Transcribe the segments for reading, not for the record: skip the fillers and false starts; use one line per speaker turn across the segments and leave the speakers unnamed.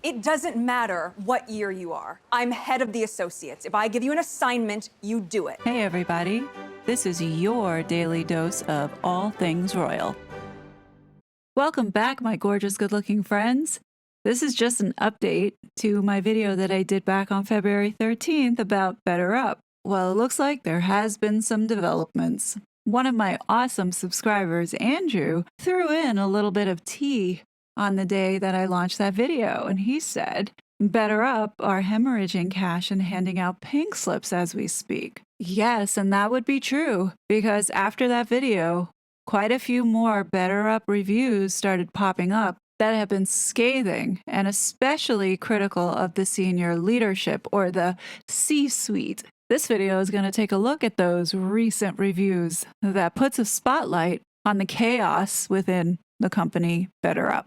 It doesn't matter what year you are. I'm head of the associates. If I give you an assignment, you do it.
Hey everybody, this is your daily dose of all things royal. Welcome back, my gorgeous good-looking friends. This is just an update to my video that I did back on February 13th about BetterUp. Well, it looks like there has been some developments. One of my awesome subscribers, Andrew, threw in a little bit of tea on the day that I launched that video, and he said, BetterUp are hemorrhaging cash and handing out pink slips as we speak. Yes, and that would be true, because after that video, quite a few more BetterUp reviews started popping up that have been scathing and especially critical of the senior leadership or the C-suite. This video is going to take a look at those recent reviews that puts a spotlight on the chaos within the company BetterUp.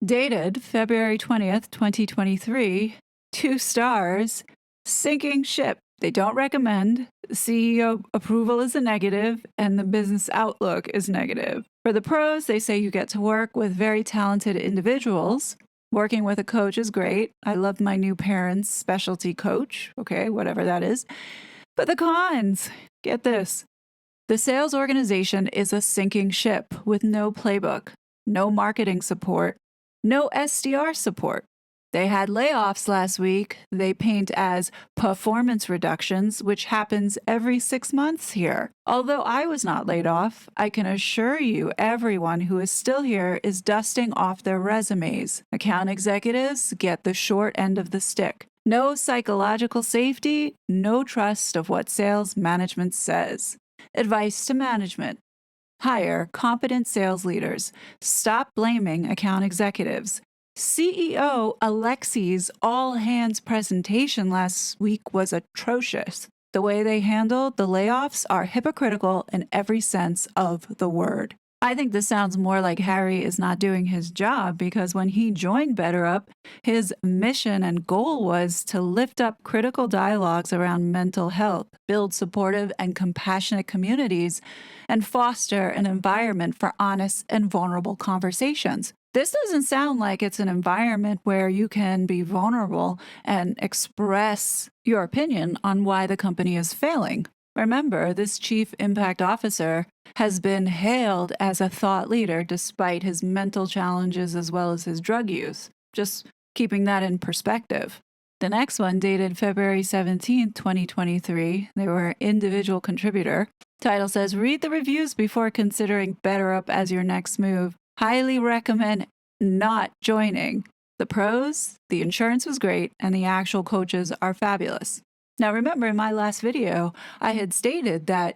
Dated February 20th, 2023, 2 stars, sinking ship. They don't recommend. CEO approval is a negative, and the business outlook is negative. For the pros, they say you get to work with very talented individuals. Working with a coach is great. I love my new parents' specialty coach. Okay, whatever that is. But the cons, get this. The sales organization is a sinking ship with no playbook, no marketing support, no SDR support. They had layoffs last week. They paint as performance reductions, which happens every 6 months here. Although I was not laid off, I can assure you everyone who is still here is dusting off their resumes. Account executives get the short end of the stick. No psychological safety, no trust of what sales management says. Advice to management. Hire competent sales leaders. Stop blaming account executives. CEO Alexi's all-hands presentation last week was atrocious. The way they handled the layoffs are hypocritical in every sense of the word. I think this sounds more like Harry is not doing his job because when he joined BetterUp, his mission and goal was to lift up critical dialogues around mental health, build supportive and compassionate communities, and foster an environment for honest and vulnerable conversations. This doesn't sound like it's an environment where you can be vulnerable and express your opinion on why the company is failing. Remember, this chief impact officer has been hailed as a thought leader despite his mental challenges as well as his drug use. Just keeping that in perspective. The next one, dated February 17, 2023, they were individual contributor. Title says, read the reviews before considering BetterUp as your next move. Highly recommend not joining. The pros, the insurance was great, and the actual coaches are fabulous. Now, remember in my last video, I had stated that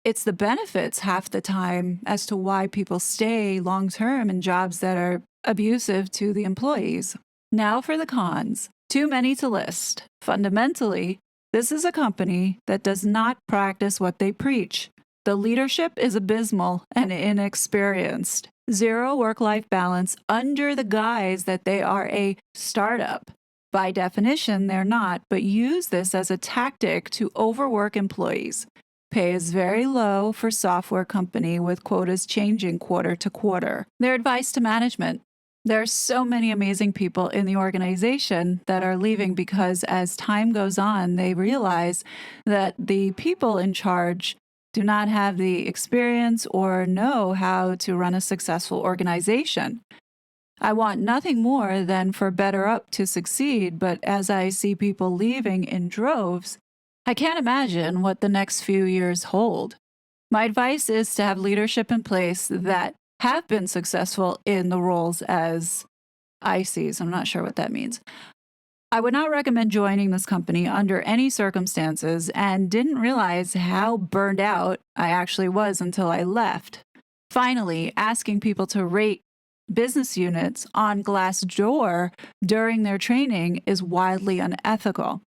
it's the benefits half the time as to why people stay long-term in jobs that are abusive to the employees. Now for the cons. Too many to list. Fundamentally, this is a company that does not practice what they preach. The leadership is abysmal and inexperienced. Zero work-life balance under the guise that they are a startup. By definition, they're not, but use this as a tactic to overwork employees. Pay is very low for software company with quotas changing quarter to quarter. Their advice to management. There are so many amazing people in the organization that are leaving because as time goes on, they realize that the people in charge do not have the experience or know how to run a successful organization. I want nothing more than for BetterUp to succeed, but as I see people leaving in droves, I can't imagine what the next few years hold. My advice is to have leadership in place that have been successful in the roles as ICs. I'm not sure what that means. I would not recommend joining this company under any circumstances and didn't realize how burned out I actually was until I left. Finally, asking people to rate business units on Glassdoor during their training is wildly unethical.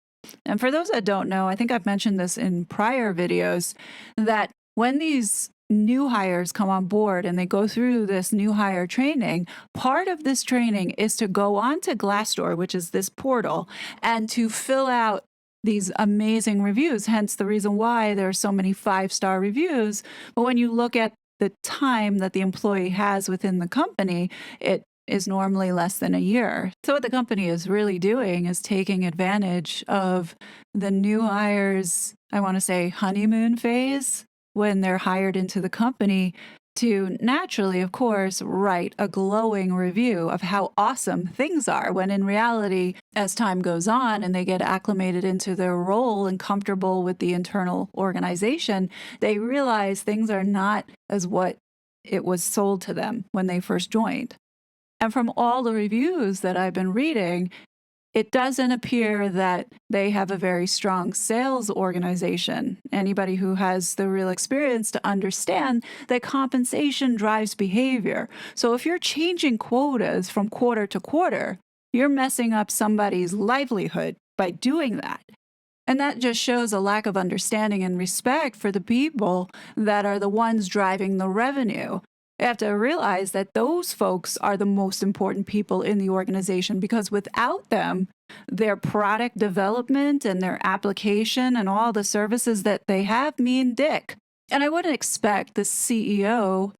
And for those that don't know, I think I've mentioned this in prior videos, that when these new hires come on board and they go through this new hire training, part of this training is to go on to Glassdoor, which is this portal, and to fill out these amazing reviews, hence the reason why there are so many 5-star reviews. But when you look at the time that the employee has within the company, it is normally less than a year. So what the company is really doing is taking advantage of the new hires, I want to say honeymoon phase, when they're hired into the company, to naturally, of course, write a glowing review of how awesome things are, when in reality, as time goes on and they get acclimated into their role and comfortable with the internal organization, they realize things are not as what it was sold to them when they first joined. And from all the reviews that I've been reading, it doesn't appear that they have a very strong sales organization. Anybody who has the real experience to understand that compensation drives behavior. So if you're changing quotas from quarter to quarter, you're messing up somebody's livelihood by doing that. And that just shows a lack of understanding and respect for the people that are the ones driving the revenue. You have to realize that those folks are the most important people in the organization, because without them, their product development and their application and all the services that they have mean dick. And I wouldn't expect the CEO,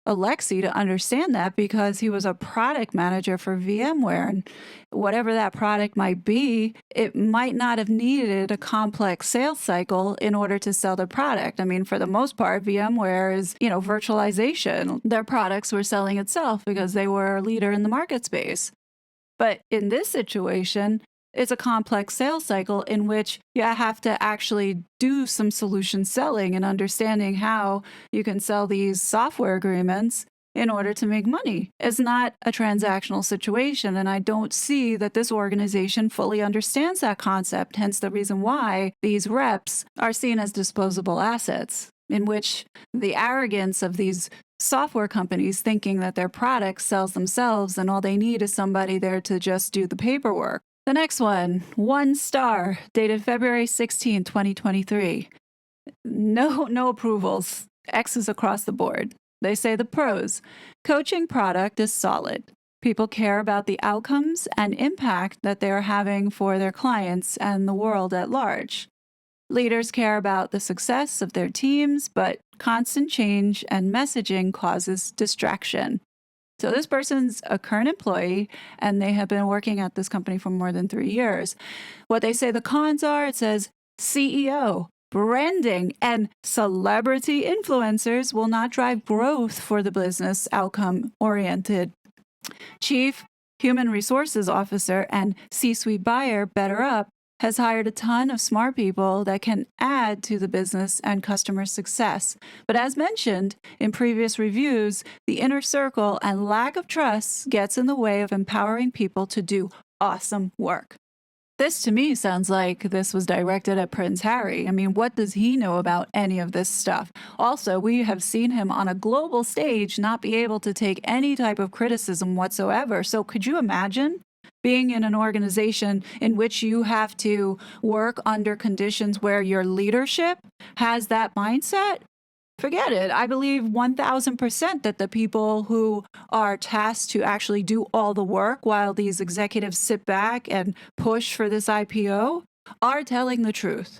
Alexei, to understand that, because he was a product manager for VMware, and whatever that product might be, it might not have needed a complex sales cycle in order to sell the product. I mean, for the most part, VMware is, virtualization. Their products were selling itself because they were a leader in the market space. But in this situation, it's a complex sales cycle in which you have to actually do some solution selling and understanding how you can sell these software agreements in order to make money. It's not a transactional situation, and I don't see that this organization fully understands that concept, hence the reason why these reps are seen as disposable assets, in which the arrogance of these software companies thinking that their product sells themselves and all they need is somebody there to just do the paperwork. The next one, 1 star, dated February 16, 2023. No approvals. X's across the board. They say the pros. Coaching product is solid. People care about the outcomes and impact that they are having for their clients and the world at large. Leaders care about the success of their teams, but constant change and messaging causes distraction. So this person's a current employee, and they have been working at this company for more than 3 years. What they say the cons are, it says CEO, branding, and celebrity influencers will not drive growth for the business outcome-oriented. Chief Human Resources Officer and C-suite buyer, BetterUp, has hired a ton of smart people that can add to the business and customer success. But as mentioned in previous reviews, the inner circle and lack of trust gets in the way of empowering people to do awesome work. This to me sounds like this was directed at Prince Harry. I mean, what does he know about any of this stuff? Also, we have seen him on a global stage not be able to take any type of criticism whatsoever. So could you imagine being in an organization in which you have to work under conditions where your leadership has that mindset? Forget it. I believe 1,000% that the people who are tasked to actually do all the work while these executives sit back and push for this IPO are telling the truth.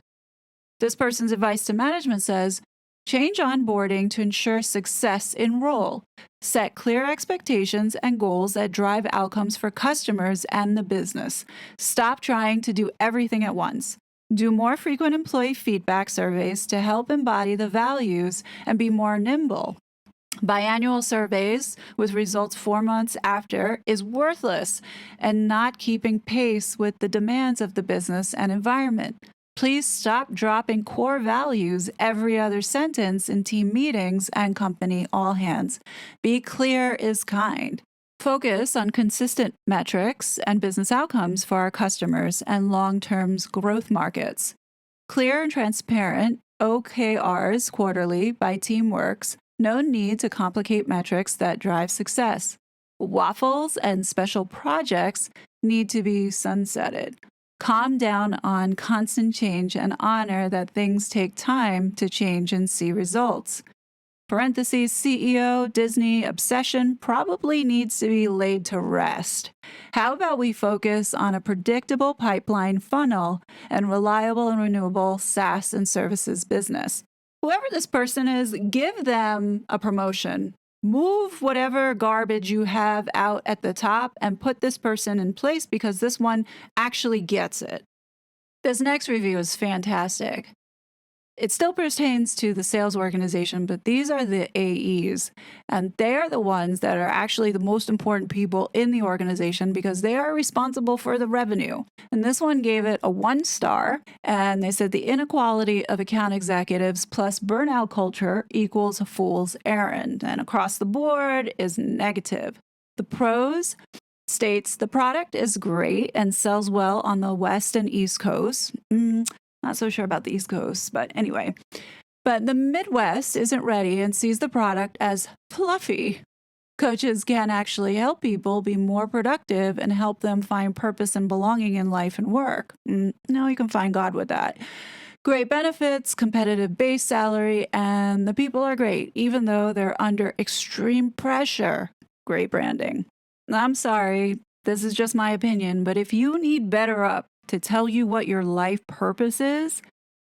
This person's advice to management says, change onboarding to ensure success in role. Set clear expectations and goals that drive outcomes for customers and the business. Stop trying to do everything at once. Do more frequent employee feedback surveys to help embody the values and be more nimble. Biannual surveys with results 4 months after is worthless and not keeping pace with the demands of the business and environment. Please stop dropping core values every other sentence in team meetings and company all hands. Be clear is kind. Focus on consistent metrics and business outcomes for our customers and long-term growth markets. Clear and transparent OKRs quarterly by Teamworks. No need to complicate metrics that drive success. Waffles and special projects need to be sunsetted. Calm down on constant change and honor that things take time to change and see results. Parentheses, CEO, Disney obsession probably needs to be laid to rest. How about we focus on a predictable pipeline funnel and reliable and renewable SaaS and services business? Whoever this person is, give them a promotion. move whatever garbage you have out at the top and put this person in place because this one actually gets it. This next review is fantastic. It still pertains to the sales organization, but these are the AEs, and they are the ones that are actually the most important people in the organization because they are responsible for the revenue. And this one gave it a 1 star, and they said the inequality of account executives plus burnout culture equals a fool's errand, and across the board is negative. The pros states the product is great and sells well on the West and East Coast. Not so sure about the East Coast, but anyway. But the Midwest isn't ready and sees the product as fluffy. Coaches can actually help people be more productive and help them find purpose and belonging in life and work. No, you can find God with that. Great benefits, competitive base salary, and the people are great, even though they're under extreme pressure. Great branding. I'm sorry, this is just my opinion, but if you need BetterUp to tell you what your life purpose is,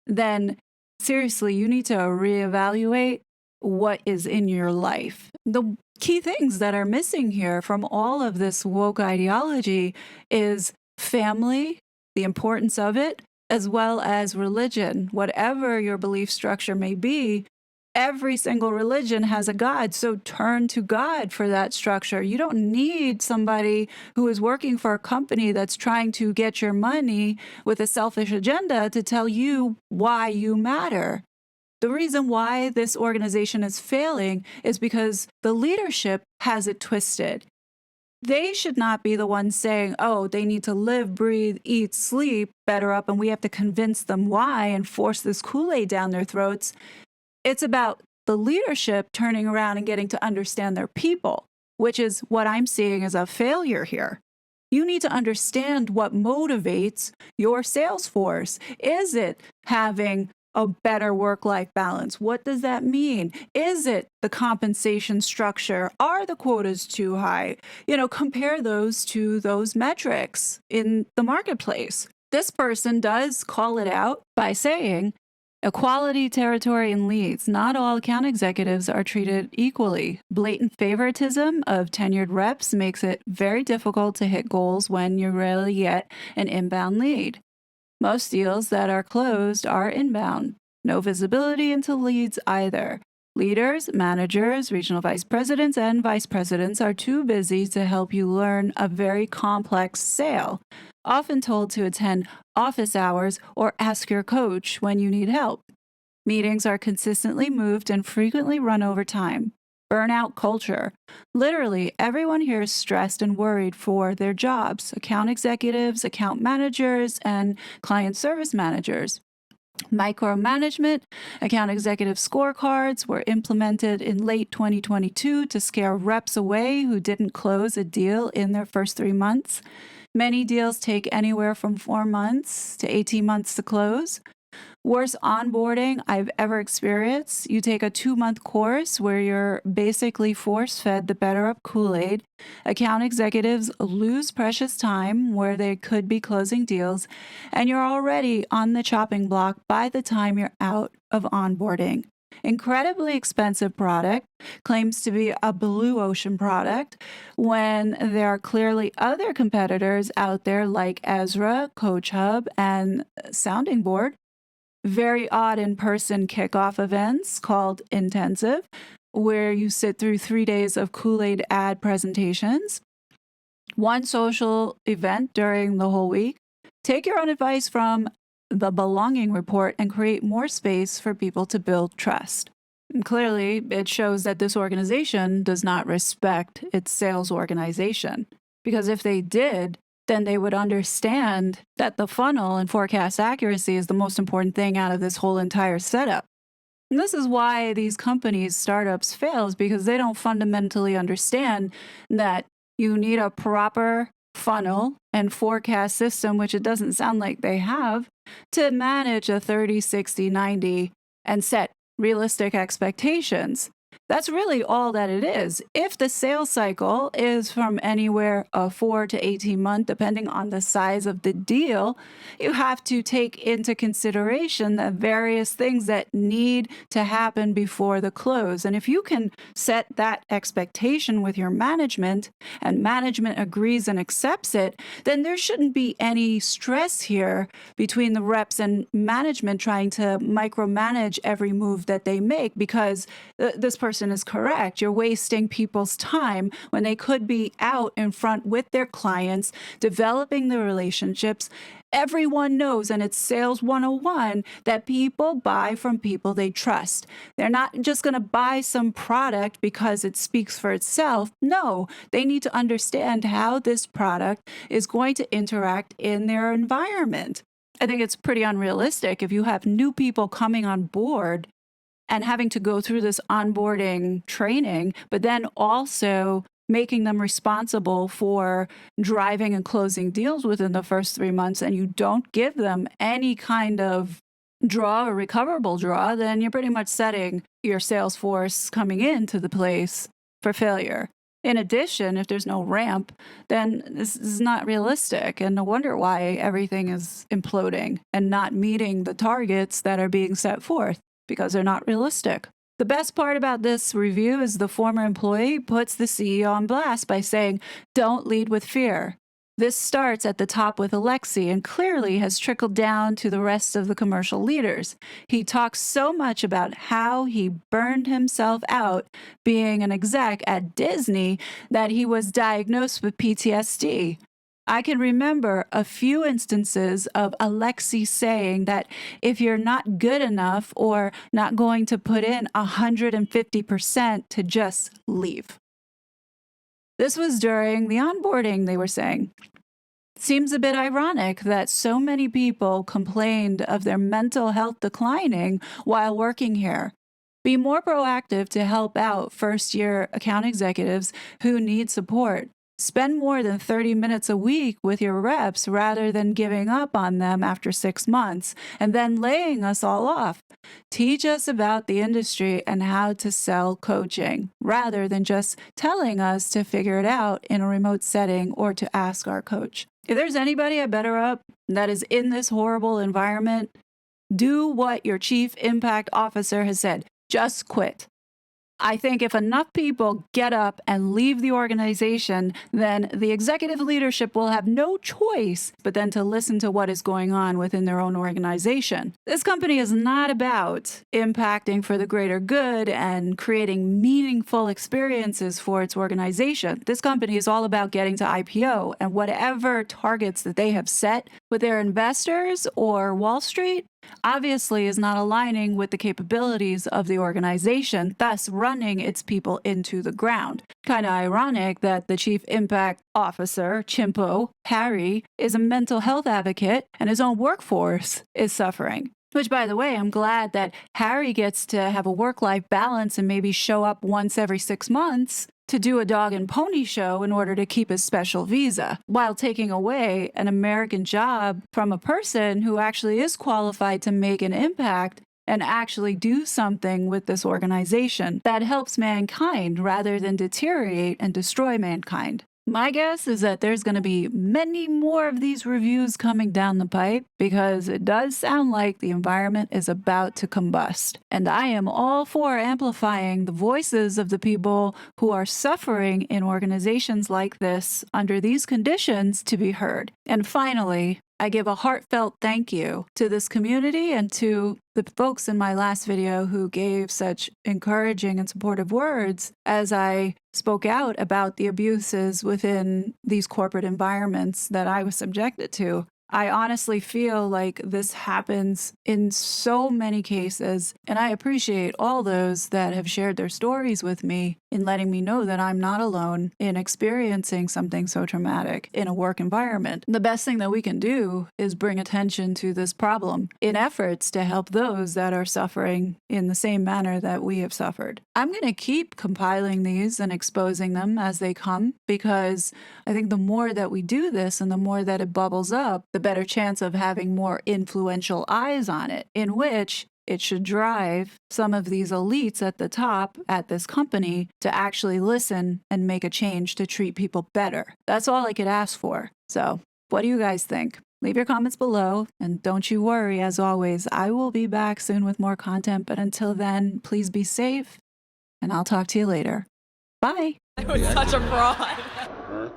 then seriously, you need to reevaluate what is in your life. The key things that are missing here from all of this woke ideology is family, the importance of it, as well as religion. Whatever your belief structure may be, every single religion has a God, so turn to God for that structure. You don't need somebody who is working for a company that's trying to get your money with a selfish agenda to tell you why you matter. The reason why this organization is failing is because the leadership has it twisted. They should not be the ones saying, oh, they need to live, breathe, eat, sleep, BetterUp, and we have to convince them why and force this Kool-Aid down their throats. It's about the leadership turning around and getting to understand their people, which is what I'm seeing as a failure here. You need to understand what motivates your sales force. Is it having a better work-life balance? What does that mean? Is it the compensation structure? Are the quotas too high? Compare those to those metrics in the marketplace. This person does call it out by saying, equality, territory, and leads. Not all account executives are treated equally. Blatant favoritism of tenured reps makes it very difficult to hit goals when you rarely get an inbound lead. Most deals that are closed are inbound. No visibility into leads either. Leaders, managers, regional vice presidents, and vice presidents are too busy to help you learn a very complex sale, often told to attend office hours or ask your coach when you need help. Meetings are consistently moved and frequently run over time. Burnout culture. Literally, everyone here is stressed and worried for their jobs. Account executives, account managers, and client service managers. Micromanagement. Account executive scorecards were implemented in late 2022 to scare reps away who didn't close a deal in their first 3 months. Many deals take anywhere from 4 months to 18 months to close. Worst onboarding I've ever experienced. You take a 2-month course where you're basically force-fed the BetterUp Kool-Aid. Account executives lose precious time where they could be closing deals, and you're already on the chopping block by the time you're out of onboarding. Incredibly expensive product, claims to be a blue ocean product, when there are clearly other competitors out there like Ezra, Coach Hub, and Sounding Board. Very odd in-person kickoff events called intensive, where you sit through 3 days of Kool-Aid ad presentations. One social event during the whole week. Take your own advice from the Belonging Report and create more space for people to build trust. And clearly, it shows that this organization does not respect its sales organization, because if they did, then they would understand that the funnel and forecast accuracy is the most important thing out of this whole entire setup. And this is why these companies, startups, fails, because they don't fundamentally understand that you need a proper funnel and forecast system, which it doesn't sound like they have, to manage a 30, 60, 90 and set realistic expectations. That's really all that it is. If the sales cycle is from anywhere 4 to 18 months, depending on the size of the deal, you have to take into consideration the various things that need to happen before the close. And if you can set that expectation with your management and management agrees and accepts it, then there shouldn't be any stress here between the reps and management trying to micromanage every move that they make, because this person is correct. You're wasting people's time when they could be out in front with their clients, developing the relationships. Everyone knows, and it's sales 101, that people buy from people they trust. They're not just going to buy some product because it speaks for itself. No, they need to understand how this product is going to interact in their environment. I think it's pretty unrealistic if you have new people coming on board and having to go through this onboarding training, but then also making them responsible for driving and closing deals within the first 3 months, and you don't give them any kind of draw or recoverable draw, then you're pretty much setting your sales force coming into the place for failure. In addition, if there's no ramp, then this is not realistic, and no wonder why everything is imploding and not meeting the targets that are being set forth, because they're not realistic. The best part about this review is the former employee puts the CEO on blast by saying, "Don't lead with fear." This starts at the top with Alexei and clearly has trickled down to the rest of the commercial leaders. He talks so much about how he burned himself out being an exec at Disney that he was diagnosed with PTSD. I can remember a few instances of Alexei saying that if you're not good enough or not going to put in 150%, to just leave. This was during the onboarding, they were saying. Seems a bit ironic that so many people complained of their mental health declining while working here. Be more proactive to help out first-year account executives who need support. Spend more than 30 minutes a week with your reps rather than giving up on them after 6 months and then laying us all off. Teach us about the industry and how to sell coaching rather than just telling us to figure it out in a remote setting or to ask our coach. If there's anybody at BetterUp that is in this horrible environment, do what your chief impact officer has said. Just quit. I think if enough people get up and leave the organization, then the executive leadership will have no choice but then to listen to what is going on within their own organization. This company is not about impacting for the greater good and creating meaningful experiences for its organization. This company is all about getting to IPO, and whatever targets that they have set with their investors or Wall Street obviously is not aligning with the capabilities of the organization, thus running its people into the ground. Kind of ironic that the chief impact officer, Chimpo, Harry, is a mental health advocate and his own workforce is suffering. Which, by the way, I'm glad that Harry gets to have a work-life balance and maybe show up once every 6 months to do a dog and pony show in order to keep his special visa, while taking away an American job from a person who actually is qualified to make an impact and actually do something with this organization that helps mankind rather than deteriorate and destroy mankind. My guess is that there's going to be many more of these reviews coming down the pipe, because it does sound like the environment is about to combust. And I am all for amplifying the voices of the people who are suffering in organizations like this under these conditions to be heard. And finally, I give a heartfelt thank you to this community and to the folks in my last video who gave such encouraging and supportive words as I spoke out about the abuses within these corporate environments that I was subjected to. I honestly feel like this happens in so many cases, and I appreciate all those that have shared their stories with me in letting me know that I'm not alone in experiencing something so traumatic in a work environment. The best thing that we can do is bring attention to this problem in efforts to help those that are suffering in the same manner that we have suffered. I'm going to keep compiling these and exposing them as they come, because I think the more that we do this and the more that it bubbles up, the better chance of having more influential eyes on it, in which it should drive some of these elites at the top at this company to actually listen and make a change to treat people better. That's all I could ask for. So, what do you guys think? Leave your comments below, and don't you worry, as always, I will be back soon with more content, but until then, please be safe, and I'll talk to you later. Bye!
I was such a fraud.